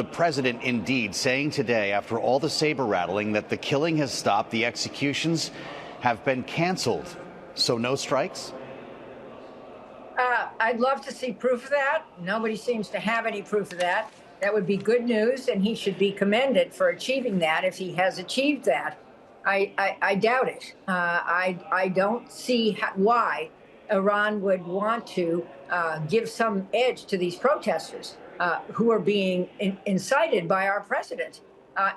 the president indeed saying today, after all the saber rattling, that the killing has stopped, the executions have been canceled. So no strikes? I'd love to see proof of that. Nobody seems to have any proof of that. That would be good news, and he should be commended for achieving that if he has achieved that. I doubt it. I don't see why Iran would want to give some edge to these protesters who are being incited by our president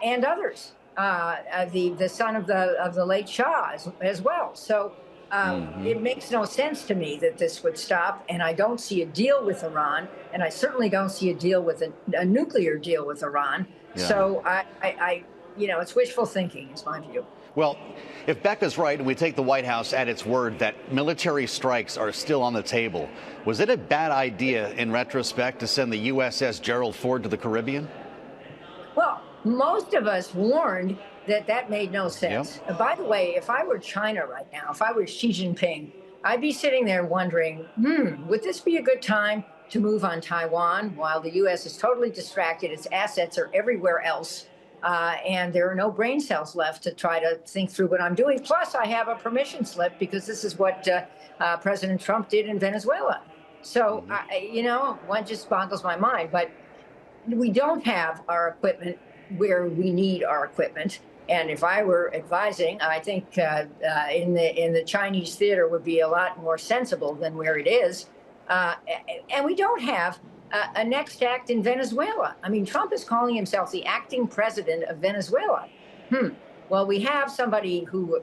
and others, the son of the late Shah as well. So it makes no sense to me that this would stop, and I don't see a deal with Iran, and I certainly don't see a deal with a nuclear deal with Iran. Yeah. So it's wishful thinking, is my view. Well, if Becca's right and we take the White House at its word that military strikes are still on the table, was it a bad idea in retrospect to send the USS Gerald Ford to the Caribbean? Well, most of us warned that made no sense. Yep. By the way, if I were China right now, if I were Xi Jinping, I'd be sitting there wondering, would this be a good time to move on Taiwan while the U.S. is totally distracted, its assets are everywhere else, and there are no brain cells left to try to think through what I'm doing. Plus, I have a permission slip because this is what President Trump did in Venezuela. So, one just boggles my mind. But we don't have our equipment where we need our equipment. And if I were advising, I think in the Chinese theater would be a lot more sensible than where it is. And we don't have a next act in Venezuela. I mean, Trump is calling himself the acting president of Venezuela. Well, we have somebody who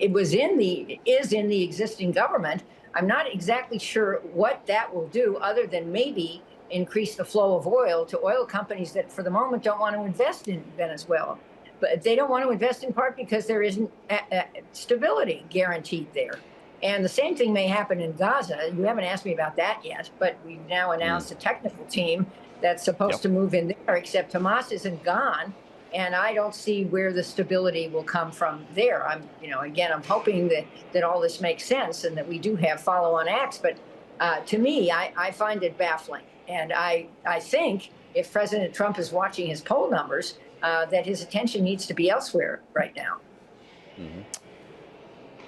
is in the existing government. I'm not exactly sure what that will do, other than maybe increase the flow of oil to oil companies that, for the moment, don't want to invest in Venezuela. But they don't want to invest in part because there isn't stability guaranteed there. And the same thing may happen in Gaza. You haven't asked me about that yet, but we've now announced a technical team that's supposed to move in there, except Hamas isn't gone. And I don't see where the stability will come from there. I'm hoping that all this makes sense and that we do have follow-on acts. But to me, I find it baffling. And I think if President Trump is watching his poll numbers, that his attention needs to be elsewhere right now.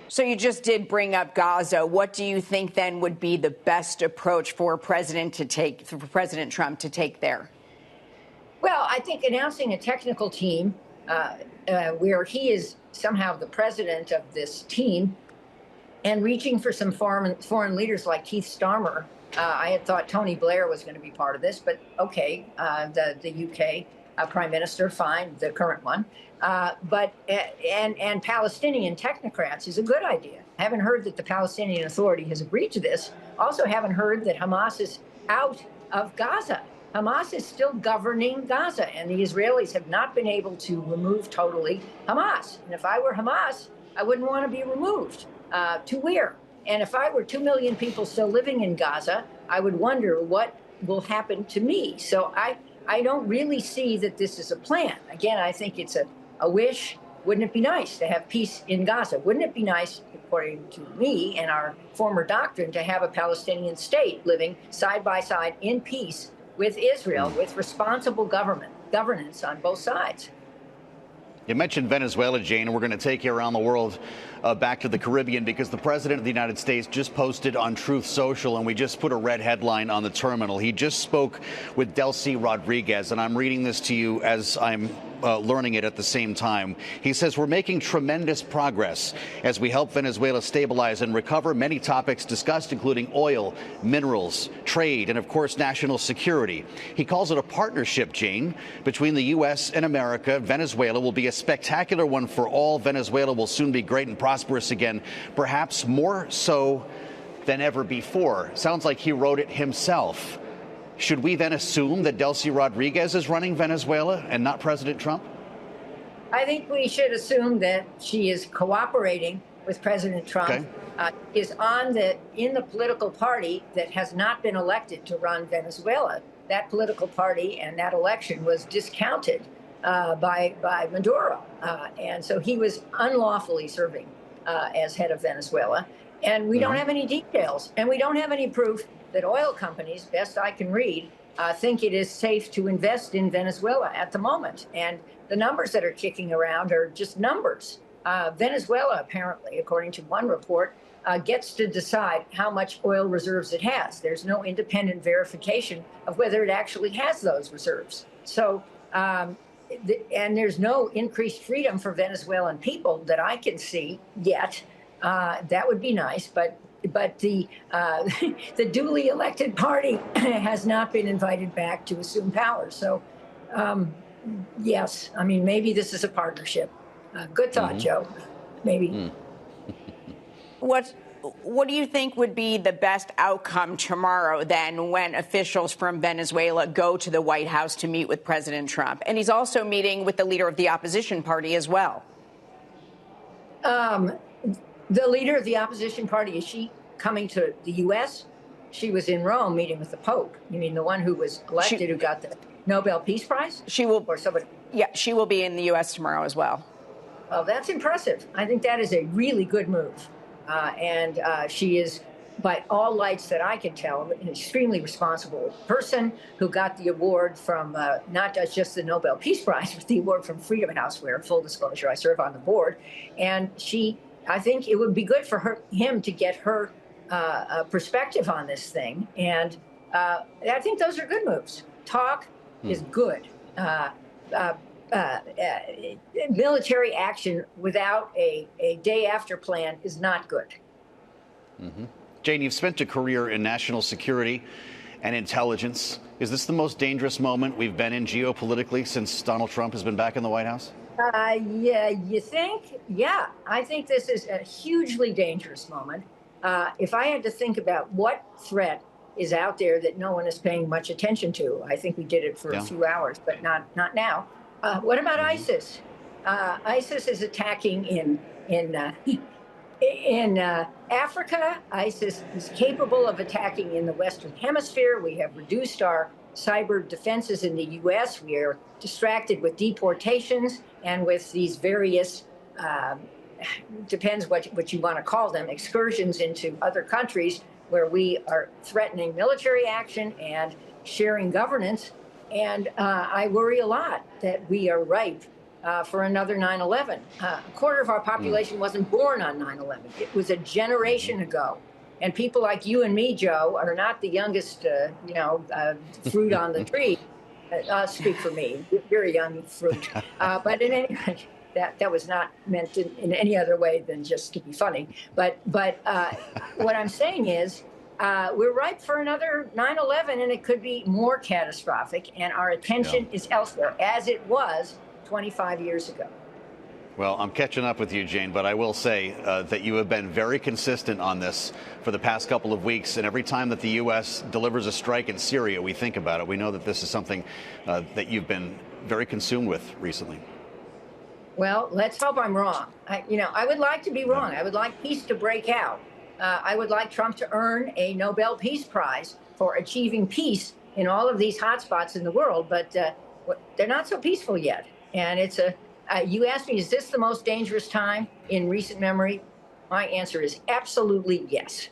So you just did bring up Gaza. What do you think then would be the best approach for President Trump to take there? Well, I think announcing a technical team where he is somehow the president of this team and reaching for some foreign leaders like Keith Starmer. I had thought Tony Blair was going to be part of this, but okay, the UK Prime Minister, fine, the current one. But Palestinian technocrats is a good idea. I haven't heard that the Palestinian Authority has agreed to this. Also haven't heard that Hamas is out of Gaza. Hamas is still governing Gaza, and the Israelis have not been able to remove totally Hamas. And if I were Hamas, I wouldn't want to be removed. To where? And if I were 2 million people still living in Gaza, I would wonder what will happen to me. So I don't really see that this is a plan. Again, I think it's a wish. Wouldn't it be nice to have peace in Gaza? Wouldn't it be nice, according to me and our former doctrine, to have a Palestinian state living side by side in peace with Israel, with responsible governance on both sides? You mentioned Venezuela, Jane, and we're going to take you around the world, back to the Caribbean, because the president of the United States just posted on Truth Social, and we just put a red headline on the terminal. He just spoke with Delcy Rodriguez, and I'm reading this to you as I'm learning it at the same time. He says, we're making tremendous progress as we help Venezuela stabilize and recover. Many topics discussed, including oil, minerals, trade, and, of course, national security. He calls it a partnership, Jane, between the U.S. and America. Venezuela will be a spectacular one for all. Venezuela will soon be great and prosperous again, perhaps more so than ever before. Sounds like he wrote it himself. Should we then assume that Delcy Rodriguez is running Venezuela and not President Trump? I think we should assume that she is cooperating with President Trump, is in the political party that has not been elected to run Venezuela. That political party and that election was discounted by Maduro. And so he was unlawfully serving as head of Venezuela. And we don't have any details, and we don't have any proof that oil companies, best I can read, think it is safe to invest in Venezuela at the moment. And the numbers that are kicking around are just numbers. Venezuela, apparently, according to one report, gets to decide how much oil reserves it has. There's no independent verification of whether it actually has those reserves. So, and there's no increased freedom for Venezuelan people that I can see yet. That would be nice, but the the duly elected party has not been invited back to assume power. So, yes, I mean, maybe this is a partnership. Good thought, Joe. Maybe. What do you think would be the best outcome tomorrow, then, when officials from Venezuela go to the White House to meet with President Trump? And he's also meeting with the leader of the opposition party as well. The leader of the opposition party, is she coming to the U.S.? She was in Rome meeting with the Pope. You mean the one who was elected, who got the Nobel Peace Prize? She will. Or somebody? Yeah, she will be in the U.S. tomorrow as well. Well, that's impressive. I think that is a really good move. And she is, by all lights that I can tell, an extremely responsible person who got the award from not just the Nobel Peace Prize, but the award from Freedom House, where, full disclosure, I serve on the board. And I think it would be good for him to get her perspective on this thing. And I think those are good moves. Talk is good. Military action without a day after plan is not good. Jane, you've spent a career in national security and intelligence. Is this the most dangerous moment we've been in geopolitically since Donald Trump has been back in the White House? Yeah, you think? Yeah, I think this is a hugely dangerous moment. If I had to think about what threat is out there that no one is paying much attention to, I think we did it for a few hours, but not now. What about ISIS? ISIS is attacking in Africa. ISIS is capable of attacking in the Western Hemisphere. We have reduced our cyber defenses in the U.S. We are distracted with deportations and with these various, depends what you want to call them, excursions into other countries where we are threatening military action and sharing governance. And I worry a lot that we are ripe for another 9/11. A quarter of our population wasn't born on 9/11. It was a generation ago. And people like you and me, Joe, are not the youngest, fruit on the tree. I'll speak for me. You're a young fruit. But in any event, that was not meant in any other way than just to be funny. But what I'm saying is, we're ripe for another 9/11, and it could be more catastrophic. And our attention is elsewhere, as it was 25 years ago. Well, I'm catching up with you, Jane, but I will say that you have been very consistent on this for the past couple of weeks. And every time that the U.S. delivers a strike in Syria, we think about it. We know that this is something that you've been very consumed with recently. Well, let's hope I'm wrong. I would like to be wrong. I would like peace to break out. I would like Trump to earn a Nobel Peace Prize for achieving peace in all of these hotspots in the world. But they're not so peaceful yet. And it's you asked me, is this the most dangerous time in recent memory? My answer is absolutely yes.